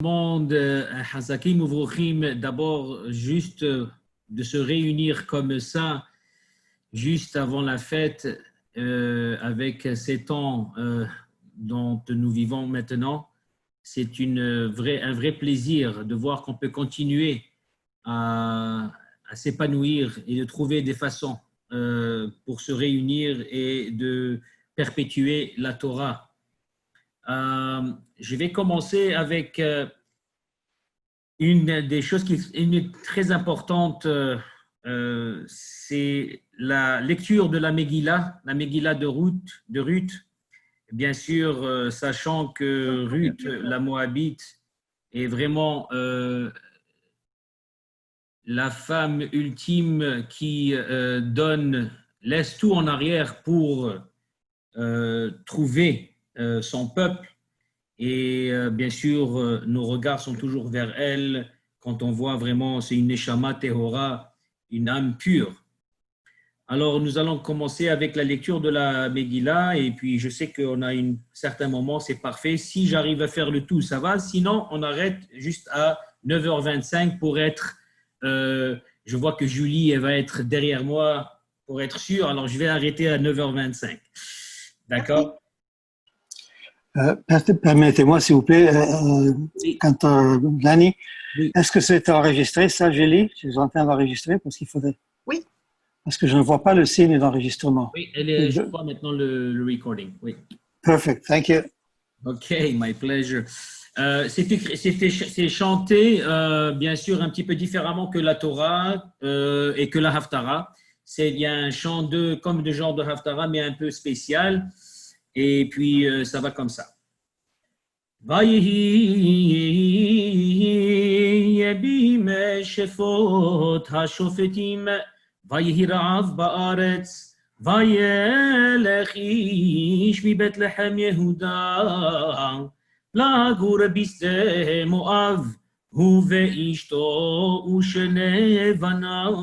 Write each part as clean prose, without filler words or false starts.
Monde, Hazakim Uvrochim, d'abord juste de se réunir comme ça, juste avant la fête, avec ces temps dont nous vivons maintenant, c'est un vrai plaisir de voir qu'on peut continuer à s'épanouir et de trouver des façons pour se réunir et de perpétuer la Torah. Je vais commencer avec une des choses qui est très importante, c'est la lecture de la Megillah de Ruth. Bien sûr, sachant que Ruth, la Moabite, est vraiment la femme ultime qui laisse tout en arrière pour trouver son peuple. Et bien sûr, nos regards sont toujours vers elle quand on voit vraiment, c'est une Neshama Tehora, une âme pure. Alors, nous allons commencer avec la lecture de la Megillah, et puis je sais qu'on a un certain moment, c'est parfait. Si j'arrive à faire le tout, ça va. Sinon, on arrête juste à 9h25 pour être… je vois que Julie, elle va être derrière moi pour être sûre, alors je vais arrêter à 9h25. D'accord? Permettez-moi, s'il vous plaît, Oui. Dani, Oui. est-ce que c'est enregistré, ça, Julie? Je suis en train d'enregistrer parce qu'il faudrait… Oui. Parce que je ne vois pas le signe d'enregistrement. Oui, je vois maintenant le recording. Oui. Perfect, thank you. OK, my pleasure. C'est chanté, bien sûr, un petit peu différemment que la Torah et que la Haftarah. C'est bien un chant comme de genre de Haftarah, mais un peu spécial. Et puis, ça va comme ça. ויהי בימי שפוט השופטים, ויהי רעב בארץ, וילך איש מבית לחם יהודה, לגור בשדה מואב, הוא ואשתו ושני בניו,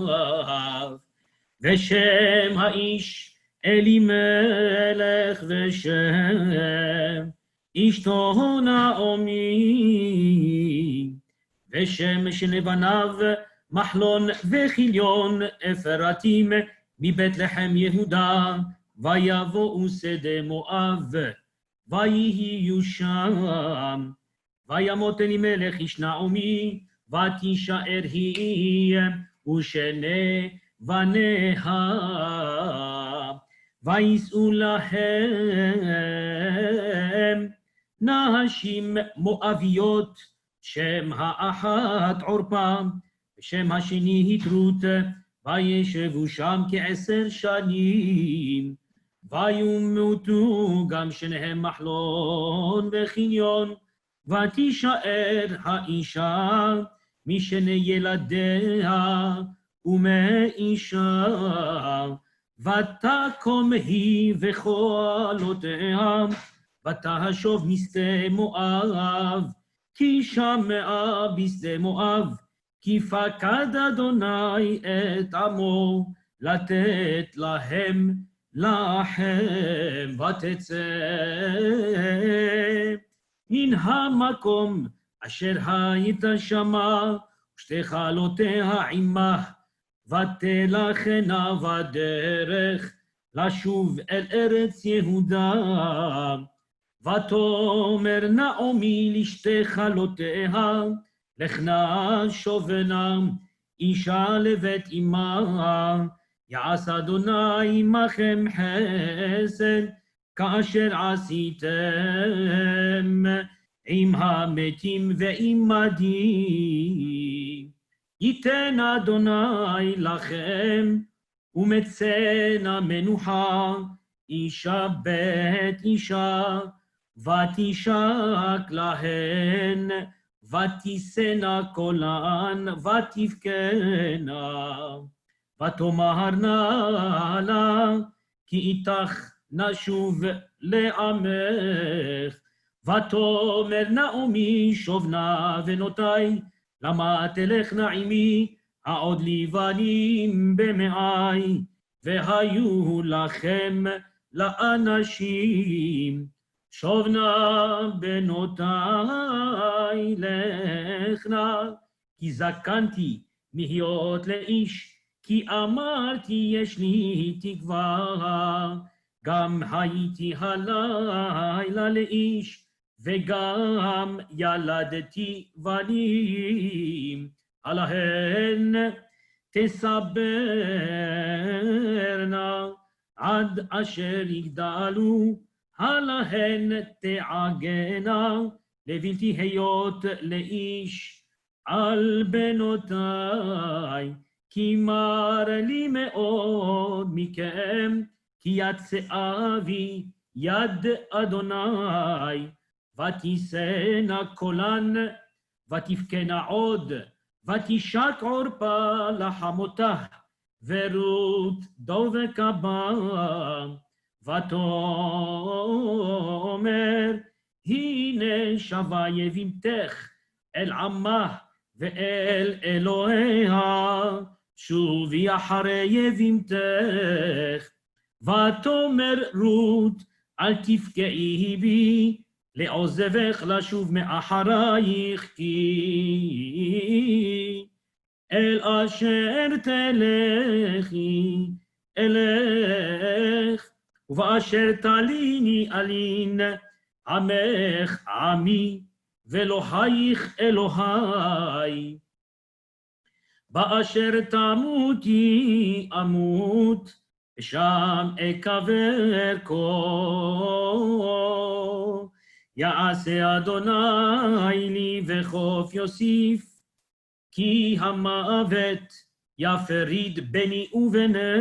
ושם האיש אלימלך ושם אשתו נעמי, ושם שני בניו מחלון וחיליון אפרתים מבית לחם יהודה, ויבואו שדה מואב, ויהיו שם, וימות אלימלך איש נעמי, ותישאר היא ושני בניה, ויישאו להם נשים מואביות, שם האחת עורפה, ושם השני התרות, וישבו שם כ10 שנים, וימותו גם שניהם מחלון וחיליון, ותישאר האישה משני ילדיה ומאישה, ותקום היא וכלותיה, ותשוב משדה מואב, כי שמעה בשדה מואב, כי פקד אדוני את עמו, לתת להם לחם, ותצא מן המקום אשר היית שמה, ושתי כלותיה עמה, ותלכנה בדרך לשוב אל ארץ יהודה, ותאמר נעמי לשתי כלותיה, לכנה שובנה אישה לבית אמה, יעש אדוני עמכם חסד, כאשר עשיתם עם המתים ועמדי. ייתן אדוני לכם, ומצאנה מנוחה, אישה בית אישה, ותשק להן, ותישאנה קולן, ותבכנה, ותאמרנה לה, כי איתך נשוב לעמך, ותאמר נעמי שובנה בנותיי, למה תלכנה עמי, העוד לי בנים במאי, והיו לכם לאנשים שובנה בנותיי לך נא, כי זקנתי להיות לאיש, כי אמרתי יש לי תקווה, גם הייתי הלילה לאיש, וגם ילדתי בנים, עליהן תסברנה, עד אשר יגדלו, עליהן תעגנה, לבלתי היות לאיש על בנותיי, כי מר לי מאוד מכם, כי יצאה בי יד אדוני, ותישאנה קולן, ותבכנה עוד, ותשק עורפה לחמותה, ורות דבקה בה, ותאמר, הנה שבה יבימתך אל עמה ואל אלוהיה, שובי אחרי יבימתך. ותאמר רות, אל תפגעי בי, לעוזבך לשוב מאחרייך, כי אל אשר תלכי אלך, ובאשר תליני אלין, עמך עמי, ואלוהיך אלוהי. באשר תמותי אמות, ושם אקבר כה. יעשה אדוני לי וחוף יוסיף, כי המוות יפריד ביני ובינך.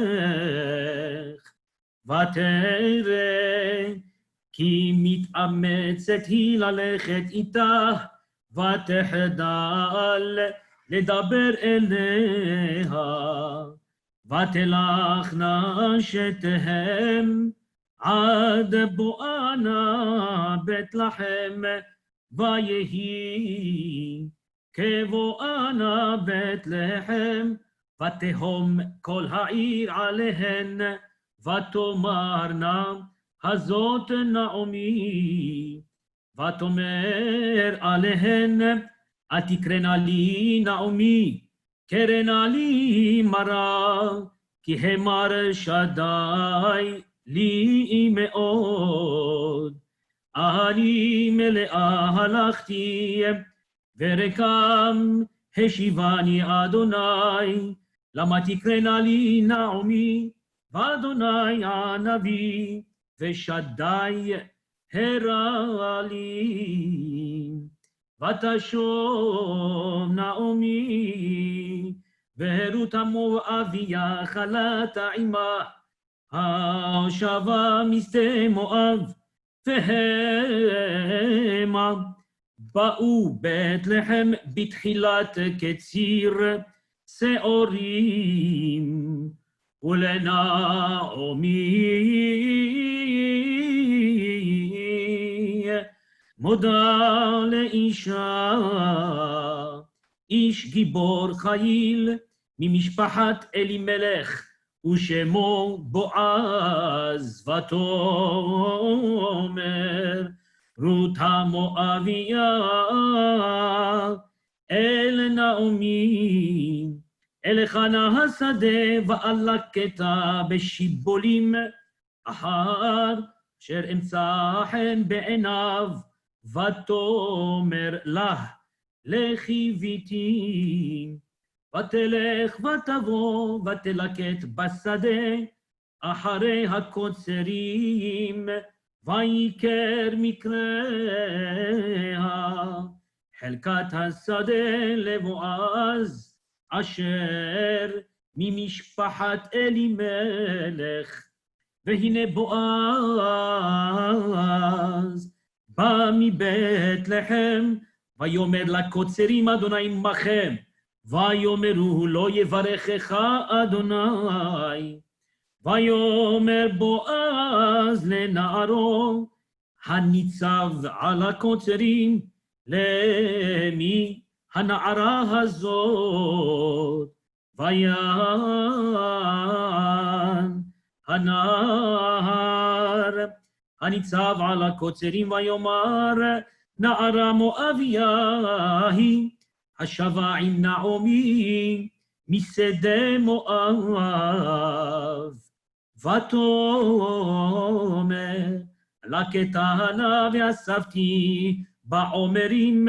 ותראה כי מתאמצת היא ללכת איתה, ותחדל לדבר אליה. ותלכנה שתיהם עד בואנה בית לחם, ויהי כבואנה בית לחם, ותהום כל העיר עליהן, ותאמרנה הזאת נעמי, ותאמר עליהן, אל תקראנה לי נעמי, קראנה לי מרה, כי המר שדי לי מאוד. אני מלאה הלכתי, ורקם השיבני אדוני, למה תקראנה לי נעמי, ואדוני הנביא, ושדי הרע לי. ותשוב נעמי, ורות המואביה חלתה עמה, השבה משדה מואב, והמה באו בית לחם בתחילת קציר שעורים, ולנעמי מודה לאישה, איש גיבור חיל ממשפחת אלימלך, ושמו בועז. ותאמר רות המואביה אל נעמי, אלך נא השדה ואלקטה בשיבולים, אחר אשר אמצא חן בעיניו. ותאמר לה, לכי ביתי. ותלך ותבוא ותלקט בשדה אחרי הקוצרים, ויקר מקריה חלקת השדה לבועז, אשר ממשפחת אלימלך. והנה בועז בא מבית לחם, ויאמר לקוצרים, אדוני עמכם. ויאמרו לא יברכך אדוני. ויאמר בועז לנערו הניצב על הקוצרים, למי הנערה הזאת? ויען הנער הניצב על הקוצרים ויאמר, נערה מואביה היא, השבה עם נעמי משדה מואב. ותאמר לה כתהנה ואספתי בעומרים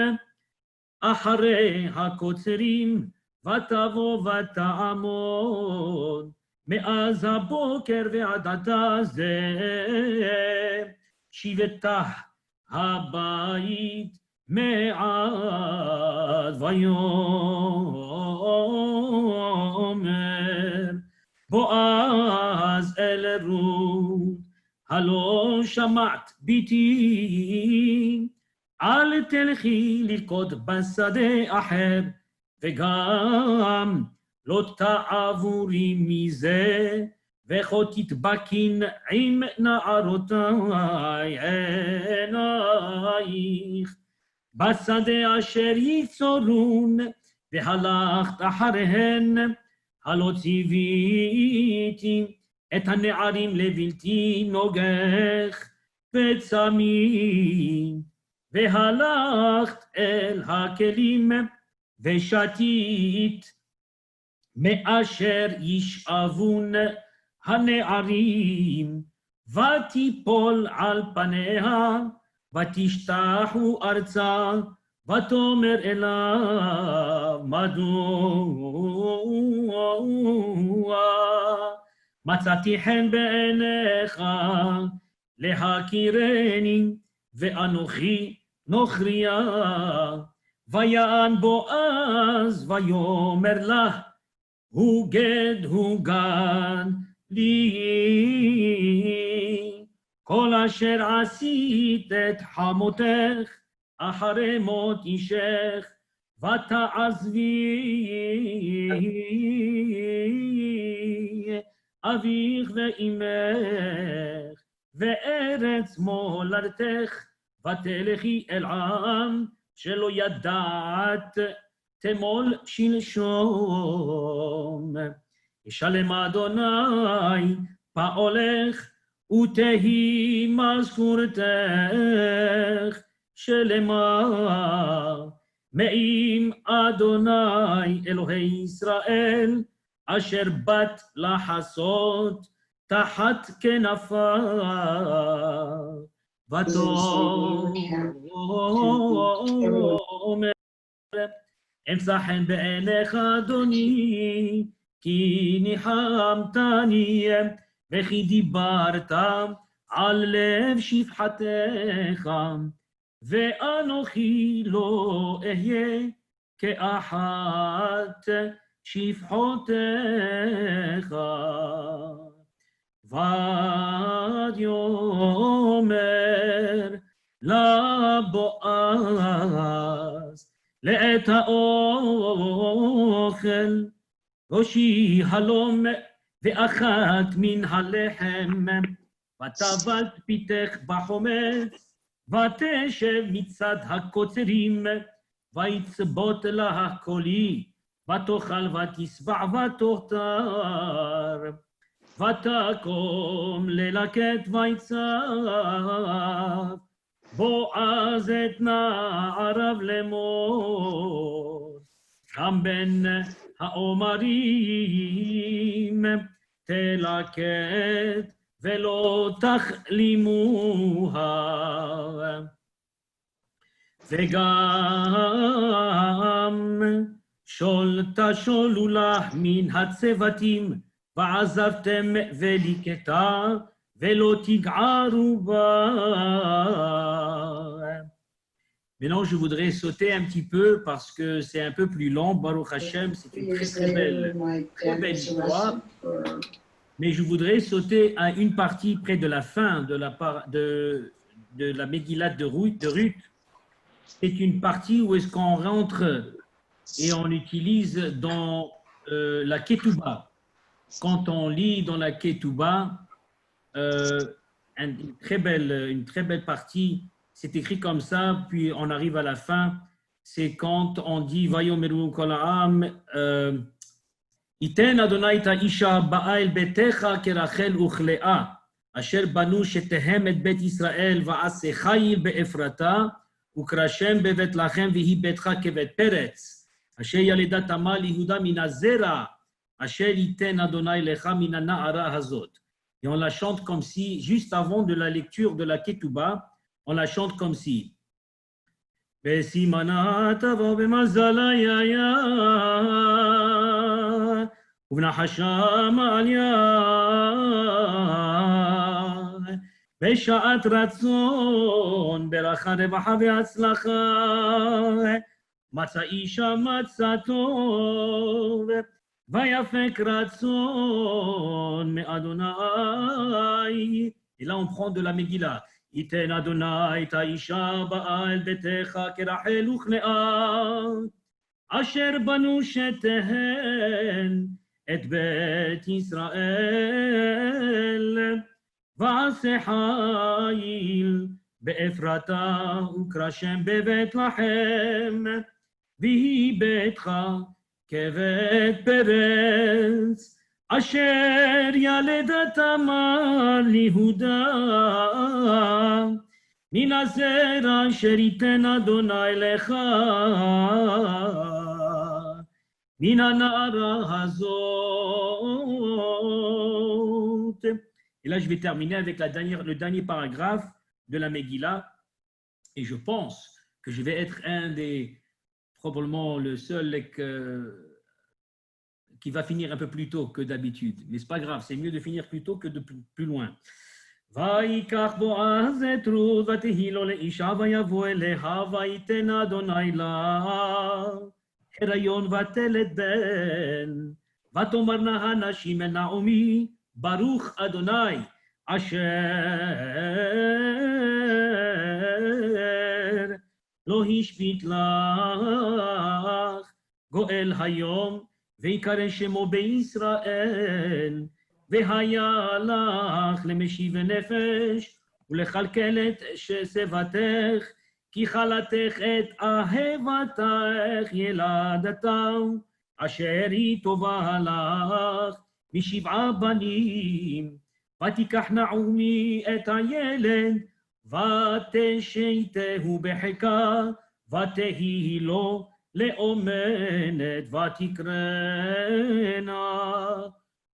אחרי הקוצרים, ותבוא ותעמוד מאז הבוקר ועד עתה זה, שיבתה הבית מעט. ויאמר בועז אל רות, הלא שמעת ביתי, אל תלכי לרקוד בשדה אחר, וגם לא תעבורי מזה, וכה תדבקין עם נערותיי עינייך, בשדה אשר יצורון, והלכת אחריהן, הלא ציוויתי את הנערים לבלתי נוגח וצמי, והלכת אל הכלים ושתית מאשר ישאבון הנערים, ותיפול על פניה ותשתחו ארצה, ותאמר אליו מדוע מצאתי חן בעיניך להכירני ואנוכי נוכריה. ויען בועז ויאמר לה, הוגד הוגן לי כל אשר עשית את חמותך אחרי מות אישך, ותעזבי אביך ואימך וארץ מולדתך, ותלכי אל עם שלא ידעת תמול שלשום. ישלם אדוני פעולך ותהי מזכורתך שלמה, מעם אדוני אלוהי ישראל, אשר באת לחסות תחת כנפיו. ותאמר אמצא חן בעיניך אדוני, כי ניחמתני וכי דיברת על לב שפחתך, ואנוכי לא אהיה כאחת שפחותיך. ויאמר לבועז לעת האוכל, ראשי הלום ואחת מן הלחם, וטבלת פיתך בחומץ, ותשב מצד הקוצרים, ויצבות לה קולי, ותאכל ותשבע ותותר, ותקום ללקט ויצב בועז את נעריו לאמור, גם בין העומרים תלקט ולא תכלימוה, וגם שול תשולו לה מן הצוותים, ועזבתם וליקטה ולא תגערו בה. Maintenant, je voudrais sauter un petit peu parce que c'est un peu plus long. Baruch Hashem, c'est une très belle histoire. Mais je voudrais sauter à une partie près de la fin de la Megillat de Ruth. C'est une partie où est-ce qu'on rentre et on utilise dans la Ketouba. Quand on lit dans la Ketouba, une très belle partie, c'est écrit comme ça, puis on arrive à la fin, c'est quand on dit Vayomeru kol ha'am, Iten Adonai ta isha ba'a el betecha kerachel uchlea, אשר בנו שתהם את בית ישראל ועשה חיל באפרתה, וקרא שם בבית לחם והיא ביתך כבית פרץ, אשר ילדה תמל יהודה מן הזרע, אשר ייתן אדוני לך מן הנערה הזאת. Et on la chante comme si, juste avant de la lecture de la Ketouba, on la chante comme si. בסימנה תבוא במזלה יהיה, ובנחשה מעליה, בשעת רצון, ברכה רווחה והצלחה, מצא אישה מצא טוב, ויפק רצון מאדוני. Et là on prend de la Megillah. ייתן אדוני את האישה באה אל ביתך כרחל וכלאה, אשר בנו שתהן את בית ישראל, ועשה חיל באפרתה, וקרא שם בבית לחם, והיא ביתך כבית פרץ, אשר ילדה תמר ליהודה, מן הזרע אשר ייתן אדוני לך, מן הנערה הזאת. Et là, je vais terminer avec le dernier paragraphe de la Megillah. Et je pense que je vais être probablement le seul qui va finir un peu plus tôt que d'habitude. Mais ce n'est pas grave, c'est mieux de finir plus tôt que de plus loin. ויקח בועז את רות ותהי לו לאישה ויבוא אליה ויתן אדוני לה הריון ותלד בן ותאמרנה הנשים אל נעמי ברוך אדוני אשר לא השבית לך גואל היום ויקרא שמו בישראל והיה לך למשיב נפש ולכלכל את שיבתך כי חלתך את אהבתך ילדתה אשר היא טובה לך משבעה בנים ותיקח נעמי את הילד ותשתהו בחיקה ותהי לו לאומנת ותקרנה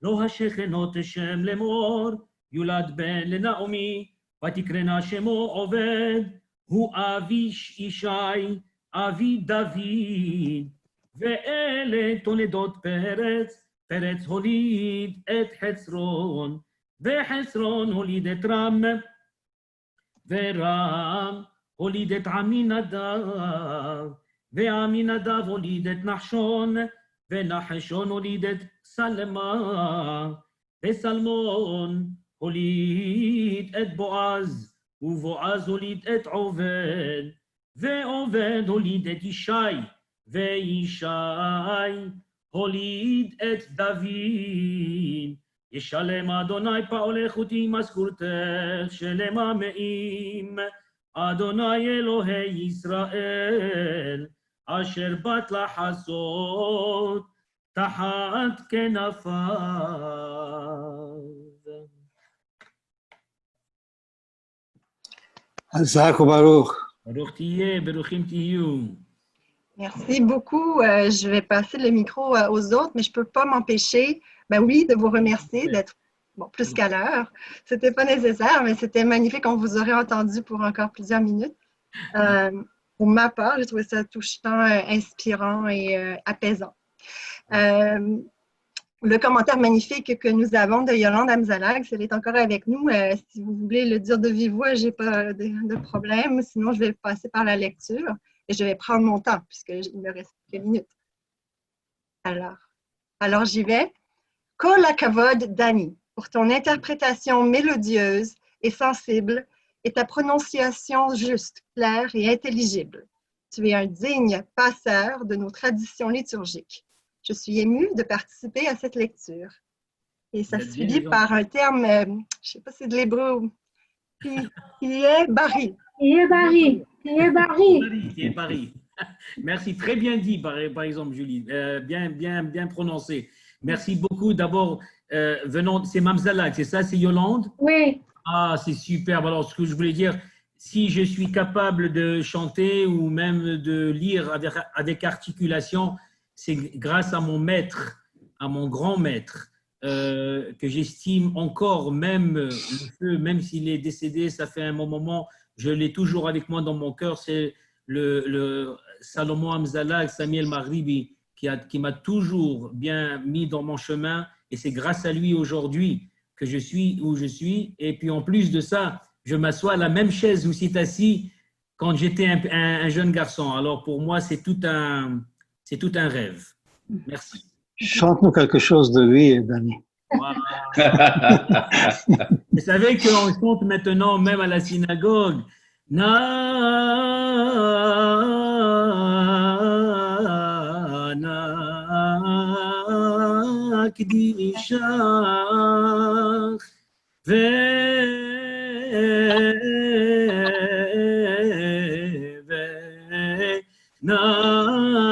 לא השכנות שם לאמור יולד בן לנעמי ותקרנה שמו עובד הוא אבי ישי אבי דוד ואלה תולדות פרץ פרץ הוליד את חצרון וחצרון הוליד את רם ורם הוליד את עמינדב ועמינדב הוליד את נחשון ונחשון הוליד את סלמה וסלמון הוליד את בועז ובועז הוליד את עובד ועובד הוליד את ישי וישי הוליד את דוד ישלם אדוני פעולך ותמשכורתך שלמה מאים אדוני אלוהי ישראל אשר באת לחסות תחת כנפיו. חזק וברוך. ברוך תהיה, ברוכים תהיו. Merci beaucoup. Je vais passer le micro aux autres, mais je ne peux pas m'empêcher, de vous remercier d'être plus qu'à l'heure. Ce n'était pas nécessaire, mais c'était magnifique. On vous aurait entendu pour encore plusieurs minutes. Pour ma part, j'ai trouvé ça touchant, inspirant et apaisant. Le commentaire magnifique que nous avons de Yolande Amzalag, si elle est encore avec nous, si vous voulez le dire de vive voix, je n'ai pas de problème. Sinon, je vais passer par la lecture. Et je vais prendre mon temps, puisqu'il me reste quelques minutes. Alors j'y vais. Kol hakavod Dani, pour ton interprétation mélodieuse et sensible et ta prononciation juste, claire et intelligible. Tu es un digne passeur de nos traditions liturgiques. Je suis émue de participer à cette lecture. Et ça se finit par un terme, je ne sais pas si c'est de l'hébreu, qui est bari. Barry. Merci, très bien dit par exemple Julie, bien prononcé. Merci beaucoup d'abord, venant, c'est Mamzalag, c'est ça, c'est Yolande? Oui. Ah, c'est superbe. Alors, ce que je voulais dire, si je suis capable de chanter ou même de lire avec articulation, c'est grâce à mon maître, à mon grand maître, que j'estime encore, même le feu, même s'il est décédé, ça fait un bon moment, je l'ai toujours avec moi dans mon cœur, c'est le Salomon Hamzallah, Samuel Maribi, qui m'a toujours bien mis dans mon chemin, et c'est grâce à lui aujourd'hui que je suis où je suis. Et puis en plus de ça, je m'assois à la même chaise où c'est assis quand j'étais un jeune garçon. Alors pour moi, c'est tout un rêve. Merci. Chante-nous quelque chose de lui, Danny. Voilà. Vous savez qu'on chante maintenant même à la synagogue. Na, na, kdishach,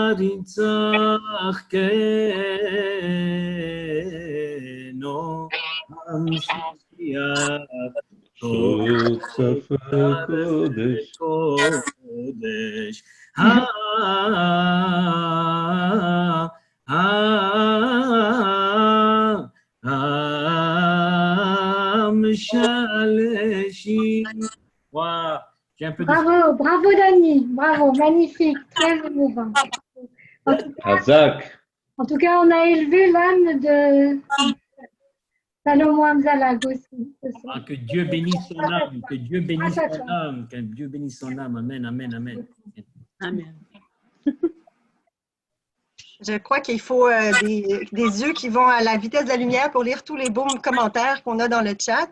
narintzach keno hamshiach Saf Kodesh. Kodesh. Wow, j'ai un peu de... Bravo, bravo Dany, bravo, magnifique, très émouvant. Hazak. En tout cas, on a élevé l'âme de Salomon Hamzalag aussi. Ah, que Dieu bénisse son âme, que Dieu bénisse son âme, que Dieu bénisse son âme. Amen, amen, amen. Amen. Je crois qu'il faut des yeux qui vont à la vitesse de la lumière pour lire tous les beaux commentaires qu'on a dans le chat.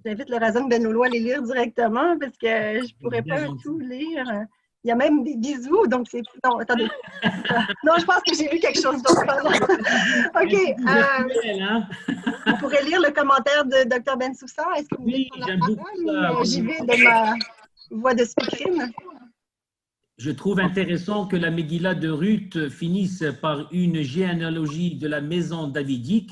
J'invite le Razan Benolo à les lire directement parce que je ne pourrais pas tout lire. Il y a même des bisous, donc c'est... Non, attendez. Non, je pense que j'ai lu quelque chose d'autre. OK. On pourrait lire le commentaire de Dr. Bensoussan. Est-ce que vous voulez prendre la parole ou j'y vais de ma voix de speakerine? Je trouve intéressant que la Megillah de Ruth finisse par une généalogie de la maison davidique,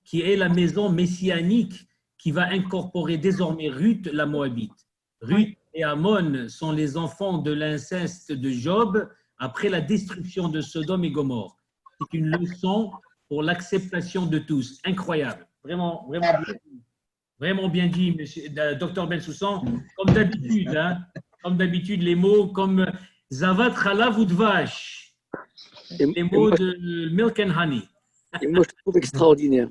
qui est la maison messianique qui va incorporer désormais Ruth, la Moabite. Ruth et Ammon sont les enfants de l'inceste de Job après la destruction de Sodome et Gomorrhe. C'est une leçon pour l'acceptation de tous. Incroyable. Vraiment, vraiment bien dit, monsieur, Dr. Bensoussan. Comme d'habitude, hein, comme d'habitude, les mots comme Zavat Chalav ou Dvash, les mots de Milk and Honey. Et moi, je trouve extraordinaire.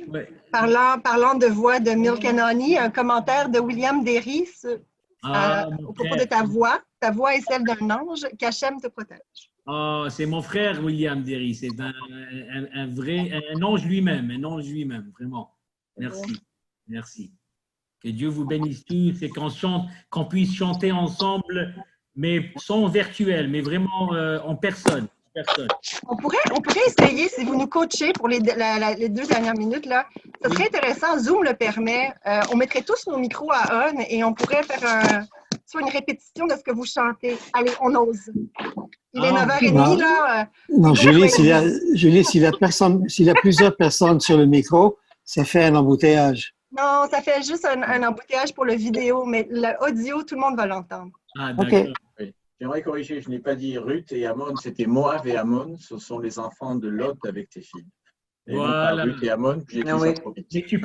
Ouais. Parlant de voix de Milk and Honey, un commentaire de William Derry au propos de ta voix. Ta voix est celle d'un ange, qu'Hachem te protège. Oh, c'est mon frère William Derry, c'est un ange lui-même, vraiment. Merci, merci. Que Dieu vous bénisse tous et qu'on puisse chanter ensemble, mais sans virtuel, mais vraiment en personne. On pourrait essayer, si vous nous coachez pour les 2 dernières minutes, là, ça serait intéressant, Zoom le permet, on mettrait tous nos micros à on et on pourrait faire soit une répétition de ce que vous chantez. Allez, on ose. Il est 9h30, là. Non, Julie, s'il y a plusieurs personnes sur le micro, ça fait un embouteillage. Non, ça fait juste un embouteillage pour le vidéo, mais l'audio, tout le monde va l'entendre. Ah, d'accord. OK. Oui. J'aimerais corriger, je n'ai pas dit Ruth et Ammon, c'était Moab et Ammon, ce sont les enfants de Lot avec tes filles. Et voilà. non pas Ruth et Ammon, j'ai écrit ça trop vite. Mais tu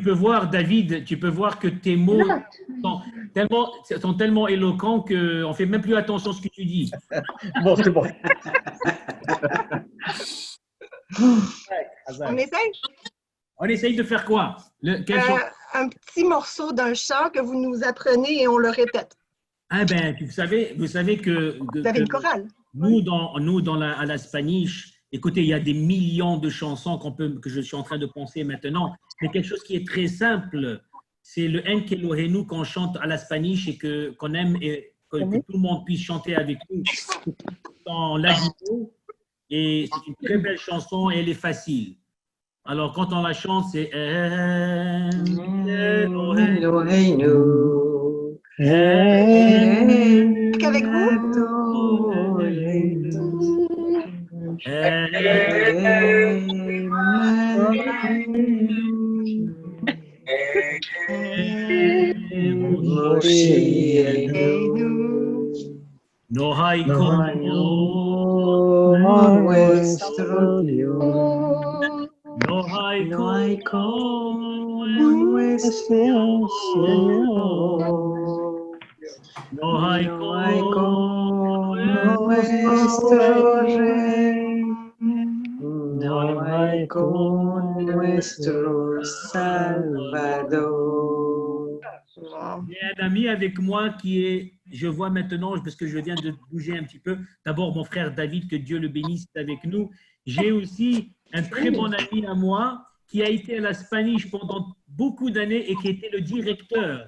peux voir, David, tu peux voir que tes mots sont tellement éloquents qu'on ne fait même plus attention à ce que tu dis. Bon, c'est bon. On essaye? On essaye de faire quoi? Un petit morceau d'un chant que vous nous apprenez et on le répète. Ah ben, vous savez que vous avez une chorale. À la Spanish, écoutez, il y a des millions de chansons que je suis en train de penser maintenant, mais quelque chose qui est très simple, c'est le En Kelohenu qu'on chante à la Spanish et qu'on aime et que tout le monde puisse chanter avec nous dans l'agito. Et c'est une très belle chanson et elle est facile. Alors, quand on la chante, c'est En Kelohenu. Avec vous? nuestro Dios, no hay como nuestro Señor, no hay como nuestro Rey, no hay como nuestro Salvador. J'ai un ami avec moi qui est, je vois maintenant, parce que je viens de bouger un petit peu, d'abord mon frère David, que Dieu le bénisse, est avec nous. J'ai aussi un très bon ami à moi qui a été à la Spanish pendant beaucoup d'années et qui était le directeur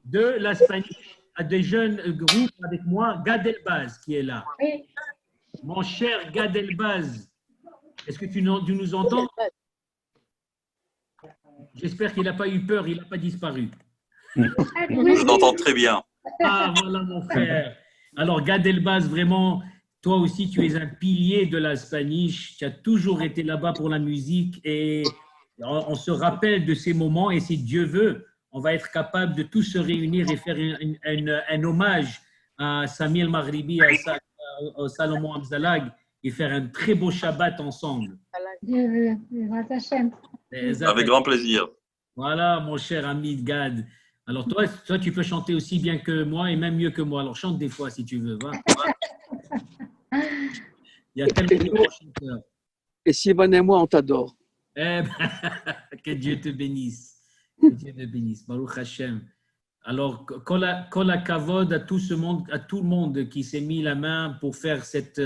de la Spanish, à des jeunes groupes avec moi, Gad Elbaz qui est là. Oui. Mon cher Gad Elbaz, est-ce que tu nous entends? J'espère qu'il n'a pas eu peur, il n'a pas disparu. Oui, Je vous entends très bien. Ah, voilà mon frère. Alors, Gad Elbaz, vraiment, toi aussi, tu es un pilier de la Spanish. Tu as toujours été là-bas pour la musique et on se rappelle de ces moments et si Dieu veut, on va être capable de tous se réunir et faire un hommage à Sami El-Maghribi, à Salomon Amzalag et faire un très beau Shabbat ensemble. Dieu veut, Bezrat Hashem. Avec grand plaisir. Voilà, mon cher ami Gad. Alors, toi, tu peux chanter aussi bien que moi et même mieux que moi. Alors, chante des fois si tu veux. Va. Il y a tellement de bons chanteurs. Et Sylvain et moi, on t'adore. Eh ben, que Dieu te bénisse. Que Dieu te bénisse. Baruch Hashem. Alors, kol hakavod à tout ce monde, à tout le monde qui s'est mis la main pour faire cette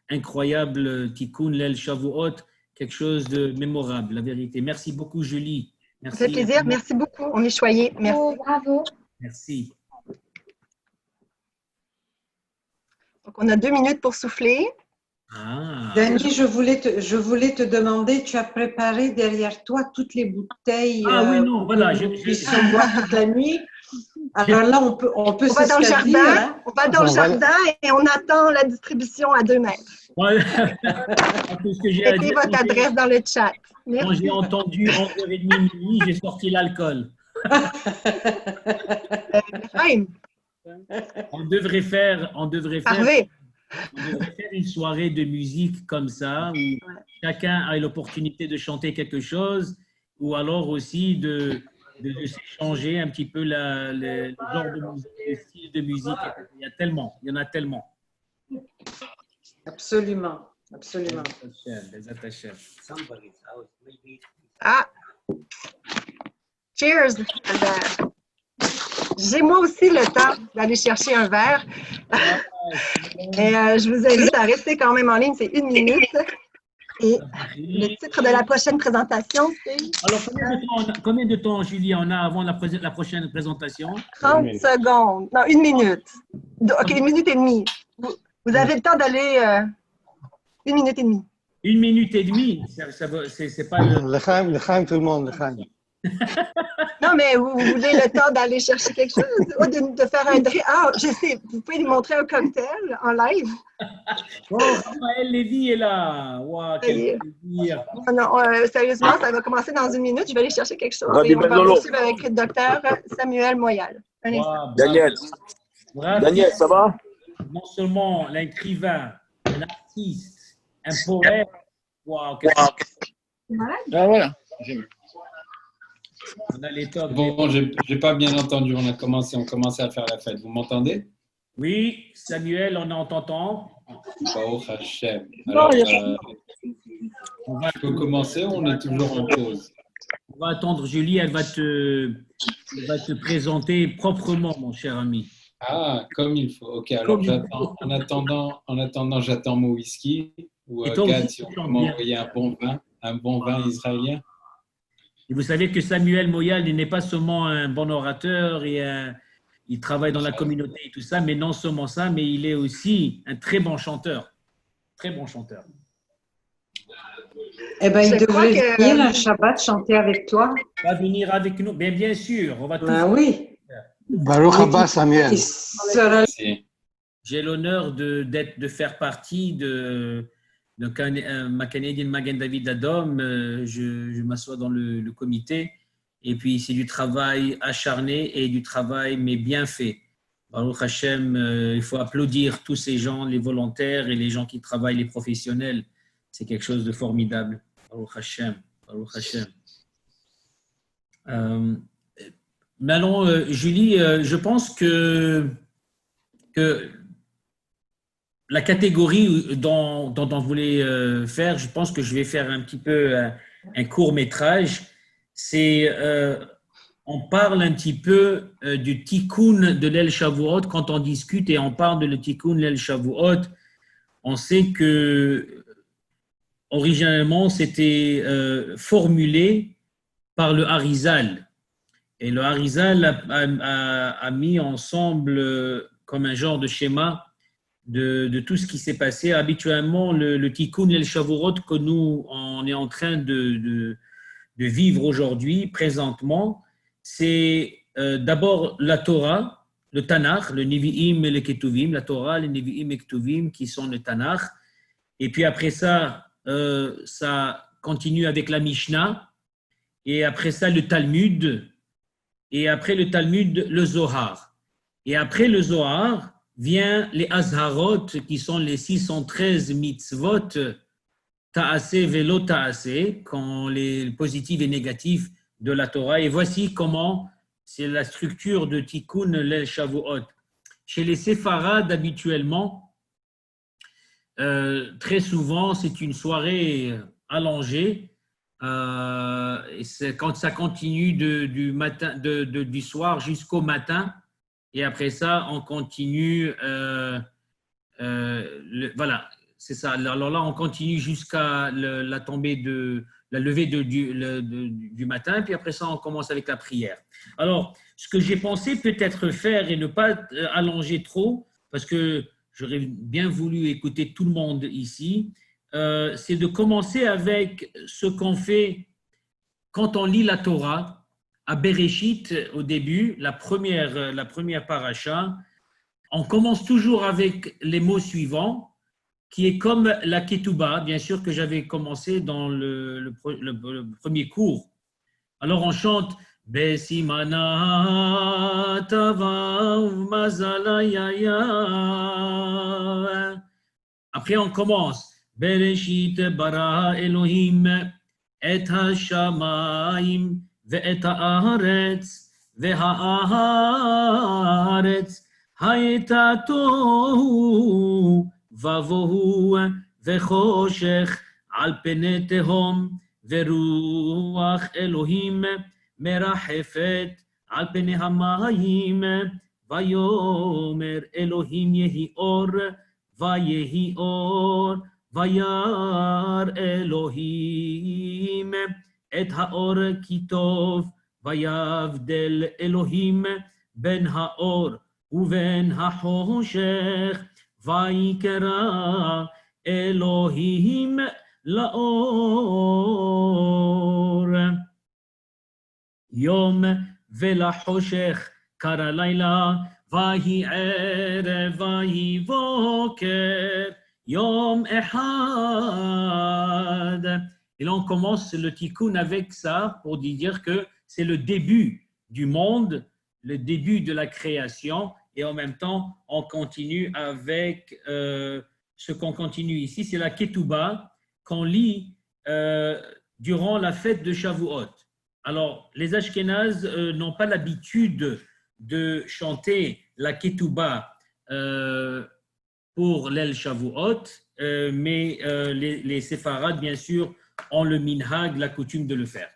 incroyable tikkun l'el Shavuot, quelque chose de mémorable, la vérité. Merci beaucoup, Julie. Merci. Ça fait plaisir. Merci beaucoup. On est choyés. Merci. Oh, bravo. Merci. Donc, on a 2 minutes pour souffler. Ah. Dany, je voulais te demander, tu as préparé derrière toi toutes les bouteilles Ah oui, non, pour voilà. que nous puissions boire toute la nuit. Alors là, on peut On va dans le s'établir, jardin. hein. On va dans le jardin et on attend la distribution à 2 mètres. Voilà. Tout ce que j'ai à Mettez dire, votre adresse dans le chat. quand Merci. j'ai entendu 11h30 minuit, j'ai sorti l'alcool. Ephraim, On devrait faire parfait. une soirée de musique comme ça, où chacun a l'opportunité de chanter quelque chose, ou alors aussi de s'échanger un petit peu le genre de musique, le style de musique. Il y en a tellement. Absolument, absolument. Les attachés. Ah, cheers. Albert. J'ai moi aussi le temps d'aller chercher un verre. Et je vous invite à rester quand même en ligne, c'est 1 minute. Et le titre de la prochaine présentation, c'est Alors, combien de temps, Julie, on a avant la prochaine présentation? 30 secondes. Non, 1 minute. OK, 1 minute et demie. Vous avez le temps d'aller 1 minute et demie. 1 minute et demie, c'est pas le… L'chaim, tout le monde, l'chaim. Non, mais vous voulez le temps d'aller chercher quelque chose ou de faire un drink. Ah, je sais, vous pouvez lui montrer un cocktail en live. Oh, Raphaël Lévy est là. Wow, quel plaisir. Non, sérieusement, ça va commencer dans 1 minute. Je vais aller chercher quelque chose. Rabbi Et on va Ben Lolo. poursuivre avec le docteur Samuel Moyal. Un instant. Wow, Daniel, bravo. Daniel, ça va? Non seulement l'écrivain, un artiste, un poète. Wow, qu'est-ce que Ah, voilà. on a les tops. Bon, j'ai pas bien entendu. On commençait à faire la fête. Vous m'entendez? Oui, Samuel, on t'entend. Baruch Hashem. Non, Alors, il y a On on peut commencer ou on est toujours en pause? va attendre Julie, elle va te présenter proprement, mon cher ami. Ah, comme il faut. Ok, alors Comme il j'attends. En attendant, j'attends mon whisky. Ou Et toi Gad, aussi, si on tu peut chantes bien. m'envoyer un bon vin israélien. Et vous savez que Samuel Moyal, il n'est pas seulement un bon orateur et il travaille dans la communauté et tout ça, mais non seulement ça, mais il est aussi un très bon chanteur. Très bon chanteur. Eh bien, il Je crois devrait que- venir un Shabbat chanter avec toi. Il va venir avec nous. Bien sûr, on va tous. Ben oui. Baruch haba, Samuel. Il sera Merci. J'ai l'honneur de faire partie de ma Canadian Magen David Adom. Je m'assois dans le comité. Et puis, c'est du travail acharné et du travail, mais bien fait. Baruch Hashem, il faut applaudir tous ces gens, les volontaires et les gens qui travaillent, les professionnels. C'est quelque chose de formidable. Baruch Hashem, Baruch Hashem. Maintenant, Julie, je pense que la catégorie dont on voulait faire, je pense que je vais faire un petit peu un court métrage. C'est on parle un petit peu du tikkun de l'El Shavuot quand on discute et on parle de le tikkun de l'El Shavuot. On sait que originellement c'était formulé par le Harizal. Et le Harizal a mis ensemble comme un genre de schéma de tout ce qui s'est passé. Habituellement, le tikkun el Shavuot que nous, on est en train de vivre aujourd'hui, présentement, c'est d'abord la Torah, le Tanakh, le Nevi'im et le Ketuvim, la Torah, les Nevi'im et Ketuvim qui sont le Tanakh. Et puis après ça, ça continue avec la Mishnah. Et après ça, le Talmud. Et après le Talmud, le Zohar. Et après le Zohar, vient les Azharot, qui sont les 613 mitzvot, ta'aseh velo ta'aseh, quand les positifs et négatifs de la Torah. Et voici comment c'est la structure de Tikkun l'El Shavuot. Chez les Séfarades, habituellement, très souvent, c'est une soirée allongée. Et c'est quand ça continue du soir jusqu'au matin. Et après ça, on continue, voilà, c'est ça. Alors là, on continue jusqu'à la tombée la levée du matin, puis après ça, on commence avec la prière. Alors, ce que j'ai pensé peut-être faire et ne pas allonger trop, parce que j'aurais bien voulu écouter tout le monde ici, c'est de commencer avec ce qu'on fait quand on lit la Torah. À Bereshit, au début, la première paracha, on commence toujours avec les mots suivants, qui est comme la Ketouba, bien sûr que j'avais commencé dans le premier cours. Alors on chante Besimana tava mazala yaya. Après on commence Bereshit bara Elohim et hashamayim ואת הארץ, והארץ הייתה תוהו ובוהו וחושך על פני תהום, ורוח אלוהים מרחפת על פני המים, ויאמר אלוהים יהי אור, ויהי אור, וירא אלוהים את האור כי טוב, ויבדל אלוהים בין האור ובין החושך, ויקרא אלוהים לאור. יום ולחושך קרא לילה, ויהי ערב ויהי בוקר, יום אחד. Et là, on commence le tikkun avec ça pour dire que c'est le début du monde, le début de la création, et en même temps, on continue avec ce qu'on continue ici, c'est la Ketouba qu'on lit durant la fête de Shavuot. Alors, les Ashkénazes n'ont pas l'habitude de chanter la Ketouba pour l'El Shavuot, mais les Séfarades, bien sûr, ont le minhag, la coutume de le faire.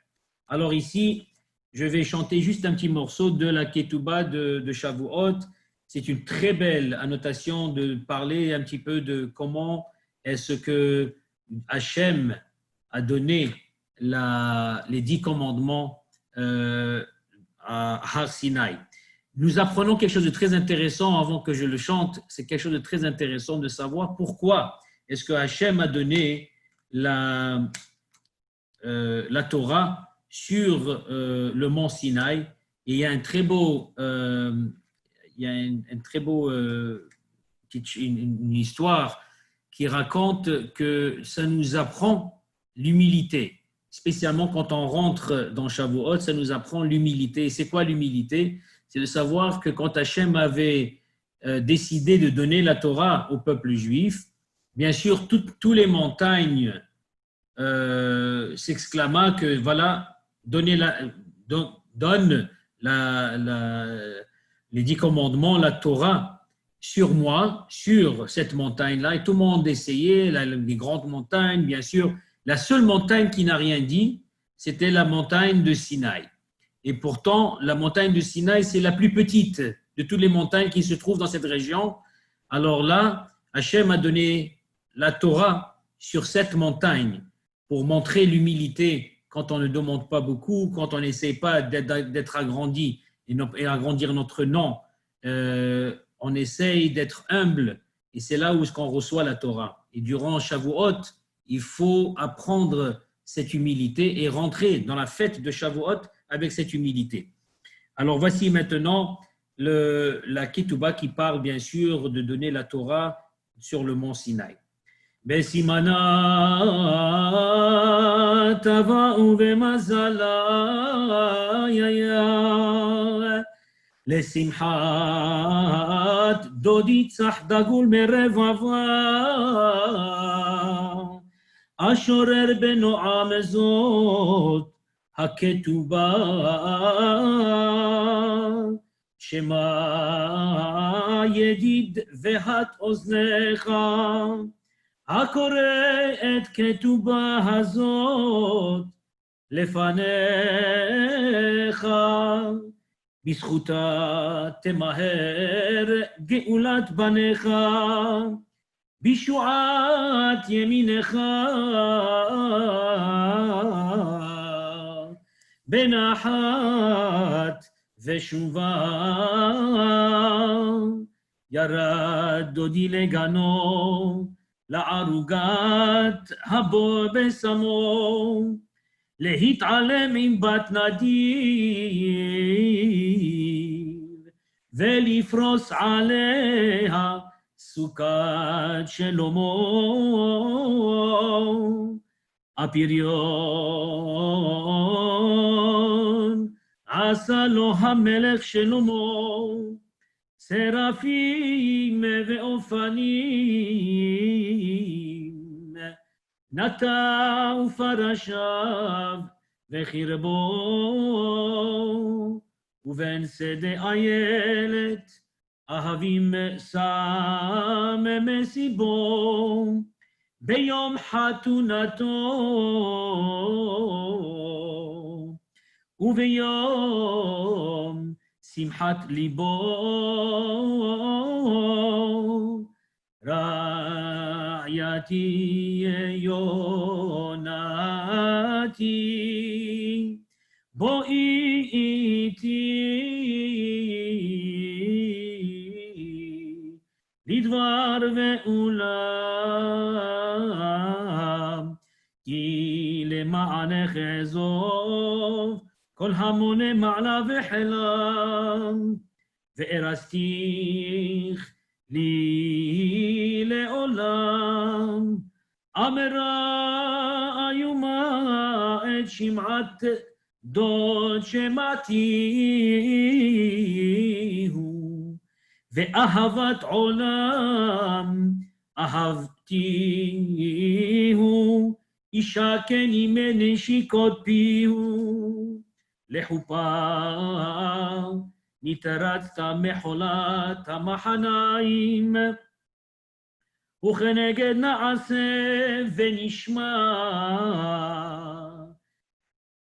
Alors ici, je vais chanter juste un petit morceau de la Ketouba de Shavuot. C'est une très belle annotation de parler un petit peu de comment est-ce que Hachem a donné les 10 commandements à Har Sinai. Nous apprenons quelque chose de très intéressant avant que je le chante. C'est quelque chose de très intéressant de savoir pourquoi est-ce que Hachem a donné la Torah sur le mont Sinaï. Et il y a un très beau, une histoire qui raconte que ça nous apprend l'humilité. Spécialement quand on rentre dans Shavuot, ça nous apprend l'humilité. Et c'est quoi l'humilité? C'est de savoir que quand Hachem avait décidé de donner la Torah au peuple juif, bien sûr, tous les montagnes s'exclama que voilà, donne les 10 commandements, la Torah, sur moi, sur cette montagne-là, et tout le monde essayait, les grandes montagnes, bien sûr. La seule montagne qui n'a rien dit, c'était la montagne de Sinaï. Et pourtant, la montagne de Sinaï, c'est la plus petite de toutes les montagnes qui se trouvent dans cette région. Alors là, Hachem a donné la Torah sur cette montagne pour montrer l'humilité quand on ne demande pas beaucoup, quand on n'essaie pas d'être agrandi et agrandir notre nom. On essaye d'être humble et c'est là où on reçoit la Torah. Et durant Shavuot, il faut apprendre cette humilité et rentrer dans la fête de Shavuot avec cette humilité. Alors voici maintenant la Ketouba qui parle bien sûr de donner la Torah sur le mont Sinaï. בסימנה טבעו במזלה לשמחת דודי צח דגול מרבבה אשורר בנועם זאת הכתובה שמע ידיד והט אוזנך הקורא את כתובה הזאת לפניך, בזכותה תמהר גאולת בניך, בישועת ימינך, בנחת ושובה. ירד דודי לגנו, לערוגת הבור בשמו, להתעלם עם בת נדיב, ולפרוס עליה סוכת שלמה. הפריון עשה לו המלך שלמה, שרפים ואופנים, נטעו פרשיו וחרבו, ובין שדה איילת אהבים שם מסיבו, ביום חתונתו וביום שמחת ליבו. רעייתי יונתי בואי איתי לדבר ואולם, כי למענך אעזוב כל המונה מעלה וחלם, וארסתיך לי לעולם. אמרה איומה את שמעת דוד שמעתיהו, ואהבת עולם אהבתיהו, אישה כן ימי נשיקות פיהו. לחופה נתרצת מחולת המחניים, וכנגד נעשה ונשמע,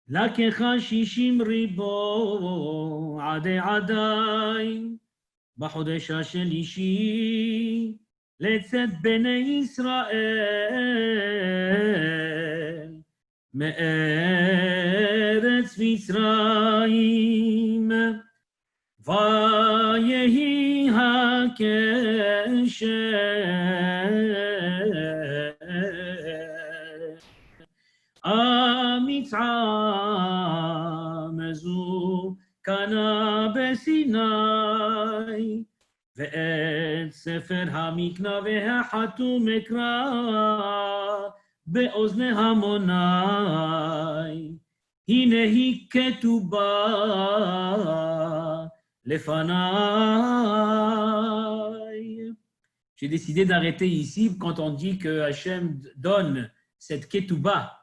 לקחה 60 ריבו עדי עדיין, בחודש השלישי לצאת בני ישראל מארץ מצרים. ויהי הקשר המצעם זו קנה בסיני, ואת ספר המקנה והחתום אקרא באוזני המוני, הנה היא כתובה לפניי. j'ai décidé d'arrêter ici quand on dit que Hachem donne cette ketouba,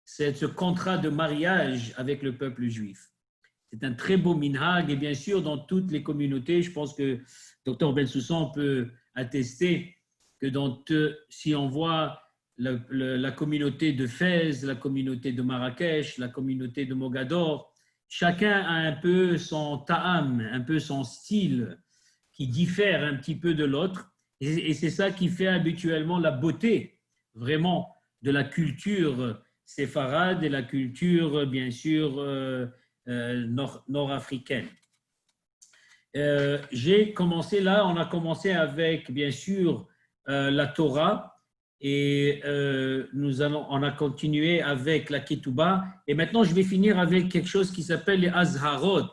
ce contrat de mariage avec le peuple juif. C'est un très beau minhag et bien sûr dans toutes les communautés, je pense que Dr Bensoussan peut attester que si on voit la communauté de Fès, la communauté de Marrakech, la communauté de Mogador, chacun a un peu son ta'am, un peu son style qui diffère un petit peu de l'autre et c'est ça qui fait habituellement la beauté vraiment de la culture séfarade et la culture bien sûr nord-africaine. J'ai commencé là, on a commencé avec bien sûr la Torah et on a continué avec la Ketouba et maintenant je vais finir avec quelque chose qui s'appelle les Azharot.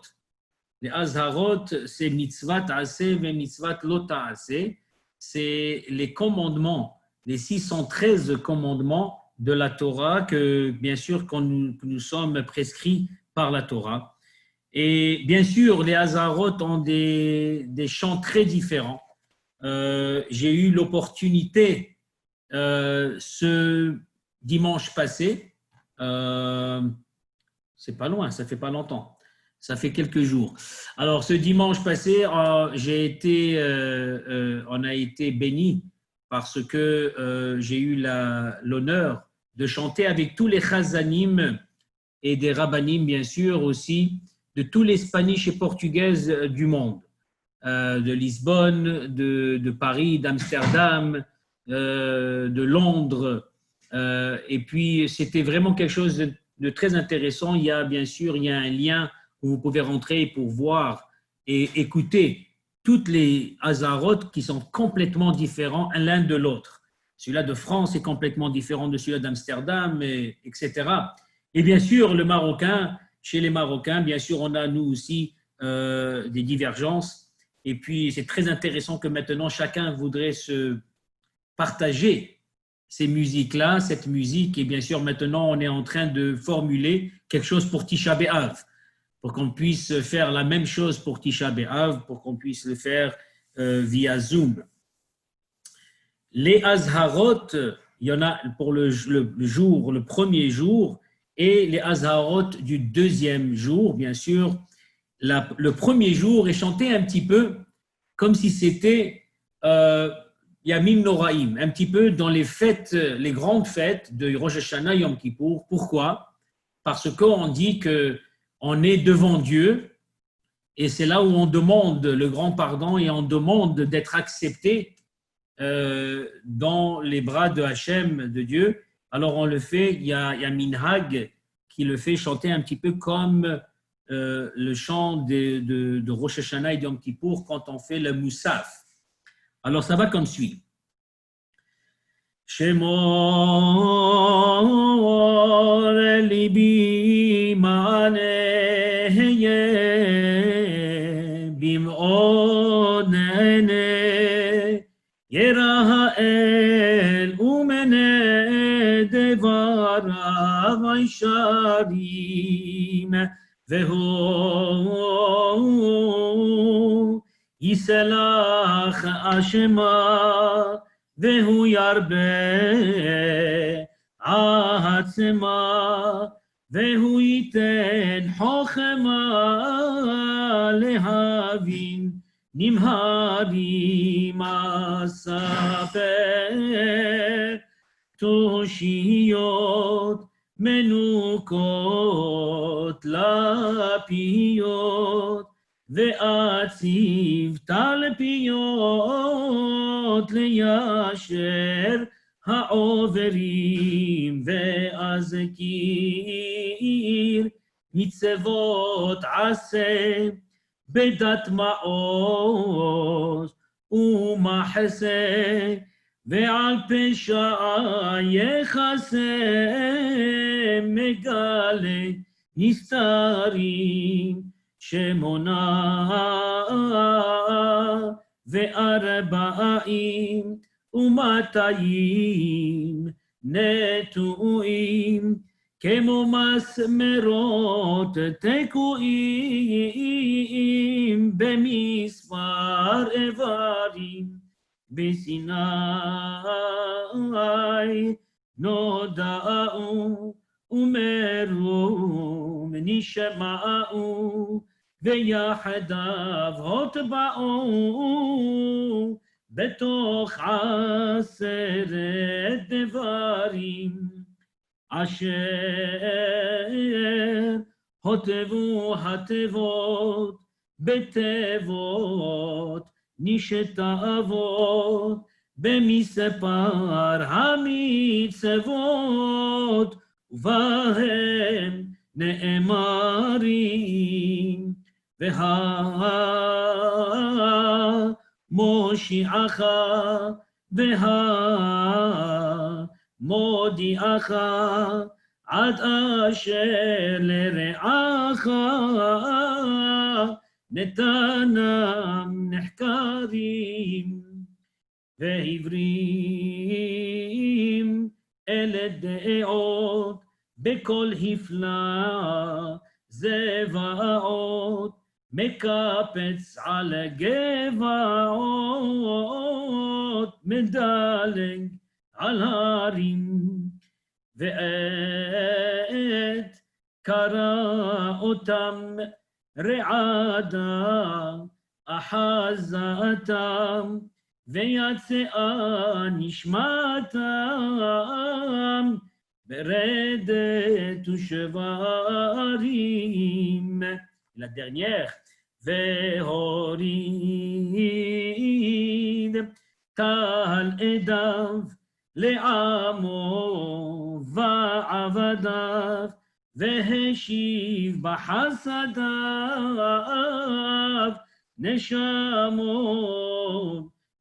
Les Azharot, c'est mitzvat aseh ve mitzvat lo ta'aseh, c'est les commandements, les 613 commandements de la Torah que bien sûr que nous sommes prescrits par la Torah. Et bien sûr, les Azharot ont des chants très différents. J'ai eu l'opportunité ce dimanche passé, c'est pas loin, ça fait pas longtemps, ça fait quelques jours. Alors ce dimanche passé, on a été bénis parce que j'ai eu l'honneur de chanter avec tous les chazanim et des rabbanim bien sûr aussi, de tous les Spanish et Portugaises du monde, de Lisbonne, de Paris, d'Amsterdam, de Londres. Et puis, c'était vraiment quelque chose de très intéressant. Il y a bien sûr un lien où vous pouvez rentrer pour voir et écouter toutes les Azharot qui sont complètement différents l'un de l'autre. Celui-là de France est complètement différent de celui-là d'Amsterdam, etc. Et bien sûr, le marocain, chez les Marocains, bien sûr, on a nous aussi des divergences. Et puis, c'est très intéressant que maintenant, chacun voudrait se partager ces musiques-là, cette musique. Et bien sûr, maintenant, on est en train de formuler quelque chose pour Tisha B'Av, pour qu'on puisse faire la même chose pour Tisha B'Av, pour qu'on puisse le faire via Zoom. Les Azharot, il y en a pour le premier jour, et les Azharot du deuxième jour, bien sûr. Le premier jour est chanté un petit peu comme si c'était Yamim Noraim, un petit peu dans les fêtes, les grandes fêtes de Rosh Hashanah, Yom Kippour. Pourquoi? Parce qu'on dit qu'on est devant Dieu et c'est là où on demande le grand pardon et on demande d'être accepté dans les bras de Hachem, de Dieu. Alors on le fait, il y a Minhag qui le fait chanter un petit peu comme le chant de Rosh Hashanah et Yom Kippour quand on fait le Moussaf. Alors ça va comme suit. Shemor libi maneh bim'od neneh yerah el umeneh devarav aisharim vehu Yiselach Ashema Vehu Yarbe Ahatzema Vehu Yiten Hochema Lehavin Nimharim Asaper Toshiyot Menukot Lapiyot ואציב תלפיות לישר העוברים ואזכיר מצוות עשה בדת מעוז ומחסה ועל פשע יחסה מגלה נסתרים שמונה וארבעים ומאתיים נטועים כמו מסמרות תקועים במספר איברים בסיני נודעו ומרו ונשמעו ויחדיו הוטבעו בתוך 10 דברים אשר הוטבו התיבות בתיבות נשתוות במספר המצוות ובהם נאמרים והמושיעך והמודיעך עד אשר לרעך נתנם נחקרים ועברים אלה דעות בכל הפלא זוועות מקפץ על גבעות מדלג על הרים ועת קרא אותם רעדה אחזתם ויצאה נשמתם ברדת ושברים. La dernière, והוריד טל עדיו לעמו ועבדיו והשיב בחסדיו נשמות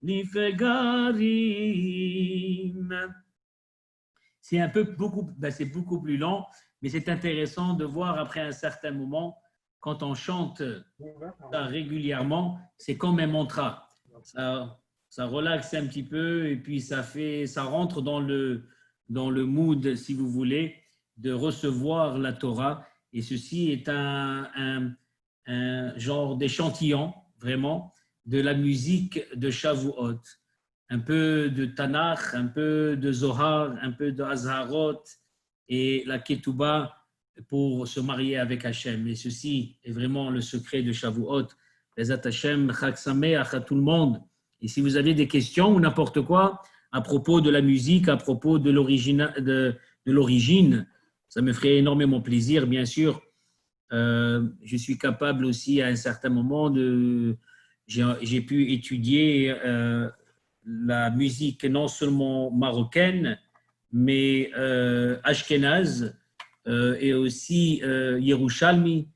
לפגרים. C'est un peu beaucoup, c'est beaucoup plus lent, mais c'est intéressant de voir après un certain moment, quand on chante ça régulièrement, c'est comme un mantra. Ça relaxe un petit peu et puis ça rentre dans le mood, si vous voulez, de recevoir la Torah. Et ceci est un genre d'échantillon, vraiment, de la musique de Shavuot. Un peu de Tanakh, un peu de Zohar, un peu de Azharot et la Ketouba pour se marier avec Hachem. Et ceci est vraiment le secret de Shavuot. Bezat Hachem, Chag Sameach à tout le monde. Et si vous avez des questions ou n'importe quoi à propos de la musique, à propos de l'origine, ça me ferait énormément plaisir, bien sûr. Je suis capable aussi à un certain moment j'ai pu étudier la musique non seulement marocaine, mais ashkénaze et aussi Yerushalmi,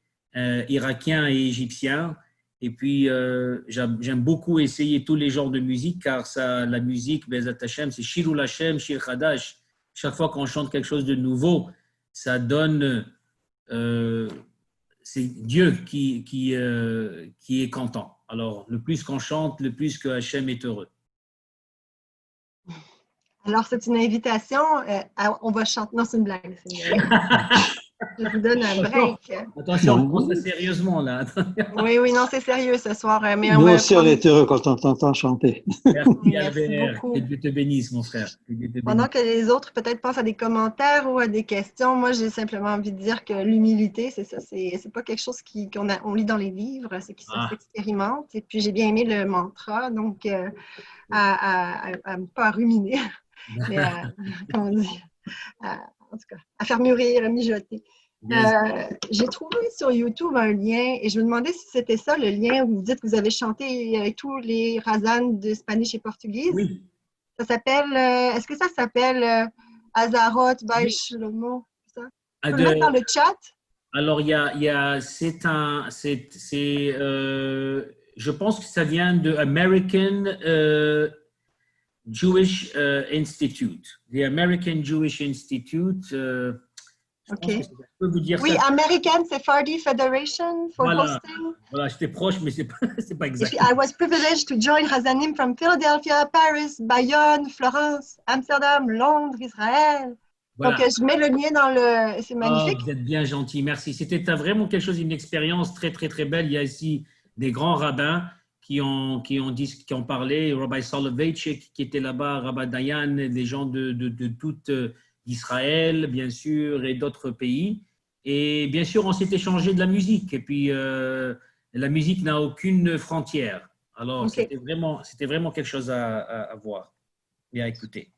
irakien et égyptien. Et puis, j'aime beaucoup essayer tous les genres de musique, car la musique, Bezat Hashem, c'est Shirul Hashem, Shir Chadash. Chaque fois qu'on chante quelque chose de nouveau, ça donne... c'est Dieu qui est content. Alors, le plus qu'on chante, le plus que Hashem est heureux. Alors, c'est une invitation. On va chanter. Non, c'est une blague. Je vous donne un break. Attention, on prend ça sérieusement, là. Oui, non, c'est sérieux ce soir. Mais nous aussi, on est heureux quand on t'entend chanter. Merci Albert. Que Dieu te bénisse, mon frère. Pendant que les autres peut-être pensent à des commentaires ou à des questions, moi, j'ai simplement envie de dire que l'humilité, c'est ça. C'est pas quelque chose qu'on lit dans les livres, c'est qui s'expérimente. Et puis, j'ai bien aimé le mantra, donc pas ruminer, mais comment on dit, en tout cas, à faire mûrir, à mijoter. J'ai trouvé sur YouTube un lien et je me demandais si c'était ça le lien où vous dites que vous avez chanté tous les razans de Spanish et portugais. Oui. Ça s'appelle, est-ce que ça s'appelle Azarot by Shlomo? Ça? Tu peux le mettre dans le chat? Alors, je pense que ça vient de American Jewish Institute, the American Jewish Institute. Ok. Je peux vous dire oui, ça. American Sephardi Federation for hosting. Voilà, j'étais proche, mais c'est pas exact. I was privileged to join Hazanim from Philadelphia, Paris, Bayonne, Florence, Amsterdam, Londres, Israël. Voilà. Donc, je mets le lien dans le... C'est magnifique. Oh, vous êtes bien gentil, merci. C'était vraiment quelque chose, une expérience très, très, très belle. Il y a ici des grands rabbins qui ont parlé, Rabbi Soloveitchik qui était là-bas, Rabbi Dayan, des gens de tout Israël, bien sûr, et d'autres pays. Et bien sûr, on s'est échangé de la musique. Et puis, la musique n'a aucune frontière. Alors, Ok. c'était vraiment quelque chose à voir et à écouter.